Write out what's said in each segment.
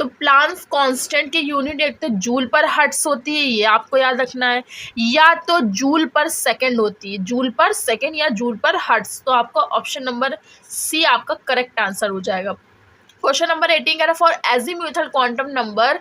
तो Planck's constant की unit एक तो जूल पर हर्ट्ज होती है, ये आपको याद रखना है, या तो जूल पर सेकंड होती है, जूल पर सेकंड या जूल पर हर्ट्ज। तो आपका ऑप्शन नंबर सी आपका करेक्ट आंसर हो जाएगा। क्वेश्चन नंबर 18 कह रहा है for azimuthal quantum number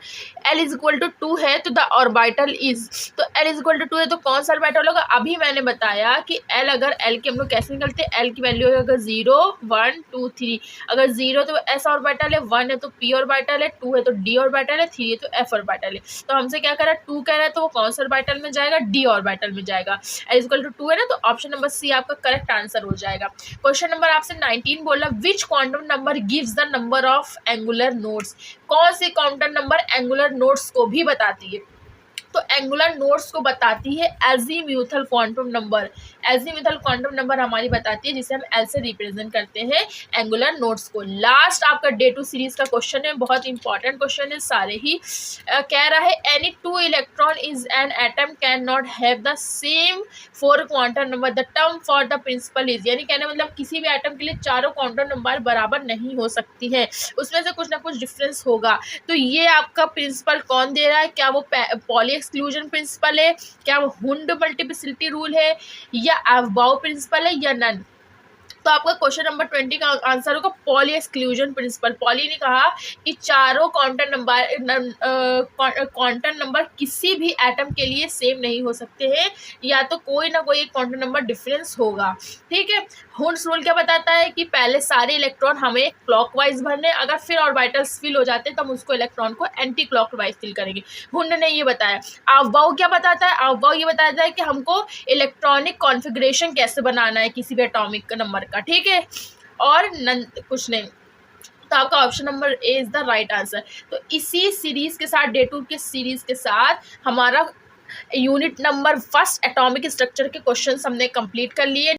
L is equal to 2 है तो द ऑर्बिटल इज, तो L इज इक्वल टू 2 है तो कौन सा ऑर्बिटल होगा। अभी मैंने बताया कि L अगर L की हम लोग कैसे निकलते हैं, L की वैल्यू है अगर 0 1 2 3, अगर 0 तो S ऑर्बिटल है, 1 है तो P ऑर्बिटल है, 2 है तो D ऑर्बिटल है, 3 है तो F ऑर्बिटल है। तो हमसे क्या कह रहा है, 2 कह रहा है तो वो कौन सा ऑर्बिटल में जाएगा, D ऑर्बिटल में जाएगा। L इज इक्वल टू 2 है ना, तो ऑप्शन नंबर सी आपका करेक्ट आंसर हो जाएगा। क्वेश्चन नंबर आपसे 19 बोला which quantum number gives the number of angular nodes, कौन सी क्वांटम नंबर एंगुलर नोड्स को भी बताती है। तो एंगुलर नोड्स को बताती है azimuthal quantum number, azimuthal quantum number हमारी बताती है जिसे हम एल से रिप्रेजेंट करते हैं एंगुलर नोड्स को। लास्ट आपका डे 2 सीरीज का क्वेश्चन है, बहुत इंपॉर्टेंट क्वेश्चन है सारे ही। कह रहा है any 2 electron is an atom can not have the same 4 quantum number, the term for the principal is, यानी कहने मतलब किसी भी एटम के लिए चारों क्वांटम नंबर बराबर नहीं हो सकती है, उसमें से कुछ ना कुछ डिफरेंस होगा। तो ये आपका प्रिंसिपल कौन दे रहा है, क्या वो पॉली एक्सक्लूजन प्रिंसिपल है, क्या वो हुंड मल्टीप्लिसिटी रूल है, या अबाउ प्रिंसिपल है, या नन। तो आपका क्वेश्चन नंबर 20 का आंसर होगा पॉली एक्सक्लूजन प्रिंसिपल। पॉली ने कहा कि चारों क्वांटम नंबर किसी भी एटम के लिए सेम नहीं हो सकते हैं, या तो कोई ना कोई एक क्वांटम नंबर डिफरेंस होगा। ठीक है। हुंड्स रूल क्या बताता है कि पहले सारे इलेक्ट्रॉन हमें क्लॉकवाइज भरने, अगर फिर ऑर्बिटल्स फिल हो जाते हैं तो हम उसको इलेक्ट्रॉन को एंटी क्लॉकवाइज फिल करेंगे। हुंड ने ये बताया। अफबाउ क्या बताता है, अफबाउ ये बताता है कि हमको इलेक्ट्रॉनिक कॉन्फ़िगरेशन कैसे बनाना है किसी भी एटॉमिक नंबर का। ठीक है, और कुछ नहीं। तो आपका option number A is the right answer. तो इसी सीरीज के साथ डे 2 के सीरीज के साथ हमारा unit number first atomic structure के क्वेश्चन हमने कंप्लीट कर लिए।